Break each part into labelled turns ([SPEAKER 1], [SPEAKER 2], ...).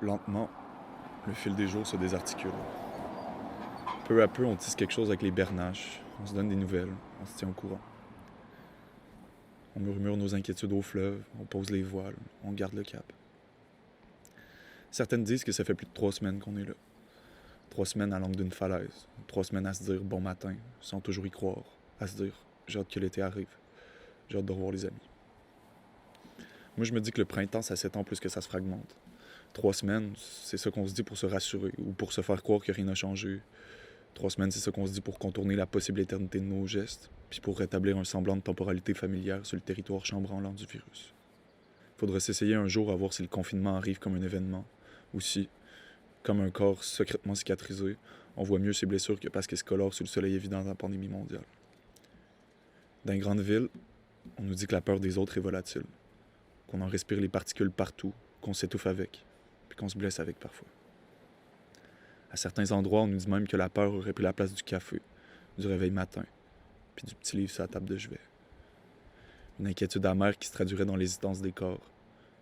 [SPEAKER 1] Lentement, le fil des jours se désarticule. Peu à peu, on tisse quelque chose avec les bernaches, on se donne des nouvelles, on se tient au courant. On murmure nos inquiétudes au fleuve, on pose les voiles, on garde le cap. Certaines disent que ça fait plus de 3 semaines qu'on est là. 3 semaines à l'angle d'une falaise, 3 semaines à se dire bon matin, sans toujours y croire, à se dire j'ai hâte que l'été arrive, j'ai hâte de revoir les amis. Moi, je me dis que le printemps, ça s'étend plus que ça se fragmente. 3 semaines, c'est ça qu'on se dit pour se rassurer ou pour se faire croire que rien n'a changé. 3 semaines, c'est ça qu'on se dit pour contourner la possible éternité de nos gestes, puis pour rétablir un semblant de temporalité familière sur le territoire chambranlant du virus. Faudrait s'essayer un jour à voir si le confinement arrive comme un événement, ou si, comme un corps secrètement cicatrisé, on voit mieux ses blessures que parce qu'il se colore sous le soleil évident de la pandémie mondiale. Dans les grandes villes, on nous dit que la peur des autres est volatile, qu'on en respire les particules partout, qu'on s'étouffe avec, puis qu'on se blesse avec parfois. À certains endroits, on nous dit même que la peur aurait pris la place du café, du réveil matin, puis du petit livre sur la table de chevet. Une inquiétude amère qui se traduirait dans l'hésitance des corps,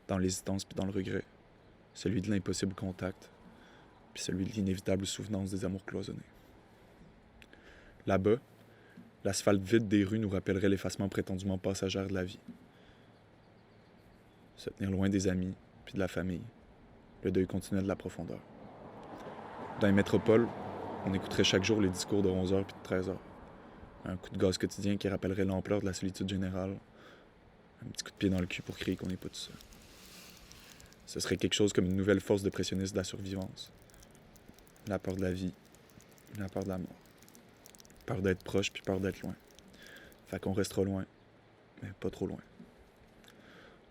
[SPEAKER 1] dans l'hésitance puis dans le regret, celui de l'impossible contact, puis celui de l'inévitable souvenance des amours cloisonnés. Là-bas, l'asphalte vide des rues nous rappellerait l'effacement prétendument passager de la vie. Se tenir loin des amis, puis de la famille, le deuil continuel de la profondeur. Dans les métropoles, on écouterait chaque jour les discours de 11h puis de 13h. Un coup de gaz quotidien qui rappellerait l'ampleur de la solitude générale. Un petit coup de pied dans le cul pour crier qu'on n'est pas tout seul. Ce serait quelque chose comme une nouvelle force de pressionniste de la survivance. La peur de la vie, la peur de la mort. Peur d'être proche puis peur d'être loin. Fait qu'on restera loin, mais pas trop loin.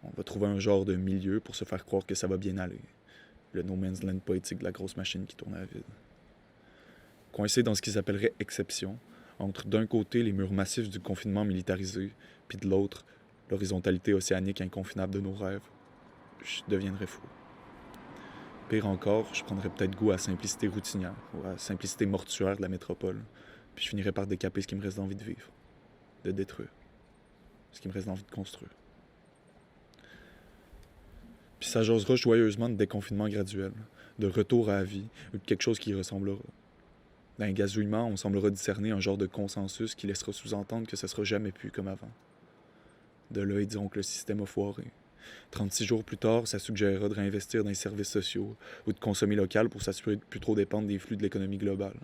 [SPEAKER 1] On va trouver un genre de milieu pour se faire croire que ça va bien aller. Le no man's land poétique de la grosse machine qui tourne à vide. Coincé dans ce qu'ils appelleraient exception, entre d'un côté les murs massifs du confinement militarisé, puis de l'autre, l'horizontalité océanique inconfinable de nos rêves, je deviendrais fou. Pire encore, je prendrais peut-être goût à la simplicité routinière, ou à la simplicité mortuaire de la métropole, puis je finirais par décaper ce qui me reste d'envie de vivre, de détruire, ce qui me reste d'envie de construire. Puis ça jasera joyeusement de déconfinement graduel, de retour à la vie, ou de quelque chose qui y ressemblera. Dans un gazouillement, on semblera discerner un genre de consensus qui laissera sous-entendre que ce sera jamais plus comme avant. De là, ils diront que le système a foiré. 36 jours plus tard, ça suggérera de réinvestir dans les services sociaux ou de consommer local pour s'assurer de plus trop dépendre des flux de l'économie globale.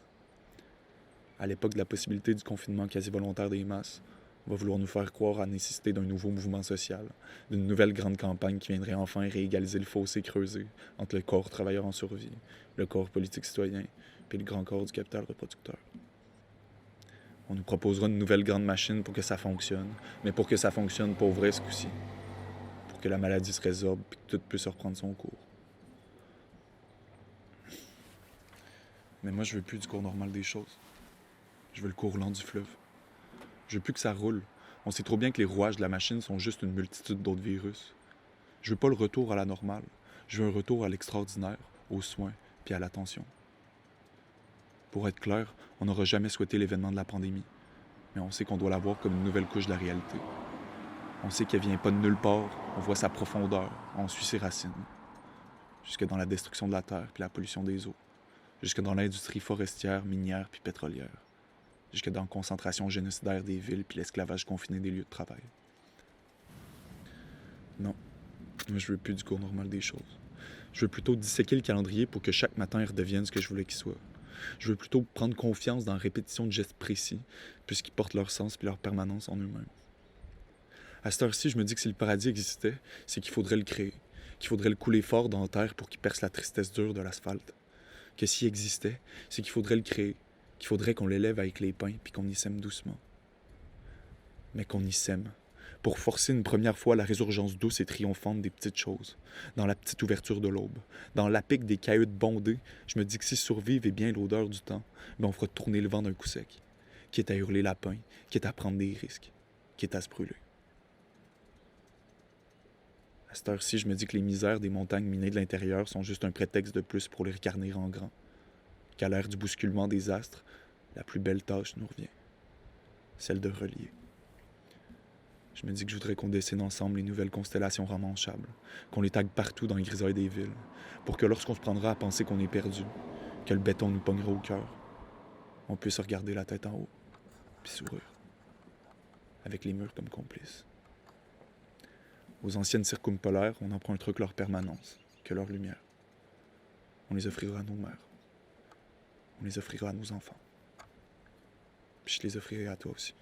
[SPEAKER 1] À l'époque de la possibilité du confinement quasi volontaire des masses, on va vouloir nous faire croire à la nécessité d'un nouveau mouvement social, d'une nouvelle grande campagne qui viendrait enfin réégaliser le fossé creusé entre le corps travailleur en survie, le corps politique citoyen, puis le grand corps du capital reproducteur. On nous proposera une nouvelle grande machine pour que ça fonctionne, mais pour que ça fonctionne pour vrai ce coup-ci. Pour que la maladie se résorbe et que tout puisse reprendre son cours. Mais moi, je veux plus du cours normal des choses. Je veux le cours lent du fleuve. Je veux plus que ça roule. On sait trop bien que les rouages de la machine sont juste une multitude d'autres virus. Je veux pas le retour à la normale. Je veux un retour à l'extraordinaire, aux soins puis à l'attention. Pour être clair, on n'aura jamais souhaité l'événement de la pandémie. Mais on sait qu'on doit la voir comme une nouvelle couche de la réalité. On sait qu'elle vient pas de nulle part, on voit sa profondeur, on suit ses racines. Jusque dans la destruction de la terre puis la pollution des eaux. Jusque dans l'industrie forestière, minière puis pétrolière. Jusque dans la concentration génocidaire des villes puis l'esclavage confiné des lieux de travail. Non, moi je veux plus du cours normal des choses. Je veux plutôt disséquer le calendrier pour que chaque matin il redevienne ce que je voulais qu'il soit. Je veux plutôt prendre confiance dans la répétition de gestes précis, puisqu'ils portent leur sens puis leur permanence en eux-mêmes. À cette heure-ci, je me dis que si le paradis existait, c'est qu'il faudrait le créer, qu'il faudrait le couler fort dans la terre pour qu'il perce la tristesse dure de l'asphalte. Que s'il existait, c'est qu'il faudrait le créer, qu'il faudrait qu'on l'élève avec les pins puis qu'on y sème doucement. Mais qu'on y sème, pour forcer une première fois la résurgence douce et triomphante des petites choses, dans la petite ouverture de l'aube, dans l'apic des cahutes bondées, je me dis que si survivre est bien l'odeur du temps, ben on fera tourner le vent d'un coup sec, quitte à hurler lapin, quitte à prendre des risques, quitte à se brûler. À cette heure-ci, je me dis que les misères des montagnes minées de l'intérieur sont juste un prétexte de plus pour les recarner en grand, qu'à l'ère du bousculement des astres, la plus belle tâche nous revient, celle de relier. Je me dis que je voudrais qu'on dessine ensemble les nouvelles constellations romanchables, qu'on les tague partout dans les grisailles des villes, pour que lorsqu'on se prendra à penser qu'on est perdu, que le béton nous pognera au cœur, on puisse regarder la tête en haut, puis sourire, avec les murs comme complices. Aux anciennes circumpolaires, on empruntera que leur permanence, que leur lumière. On les offrira à nos mères. On les offrira à nos enfants. Puis je les offrirai à toi aussi.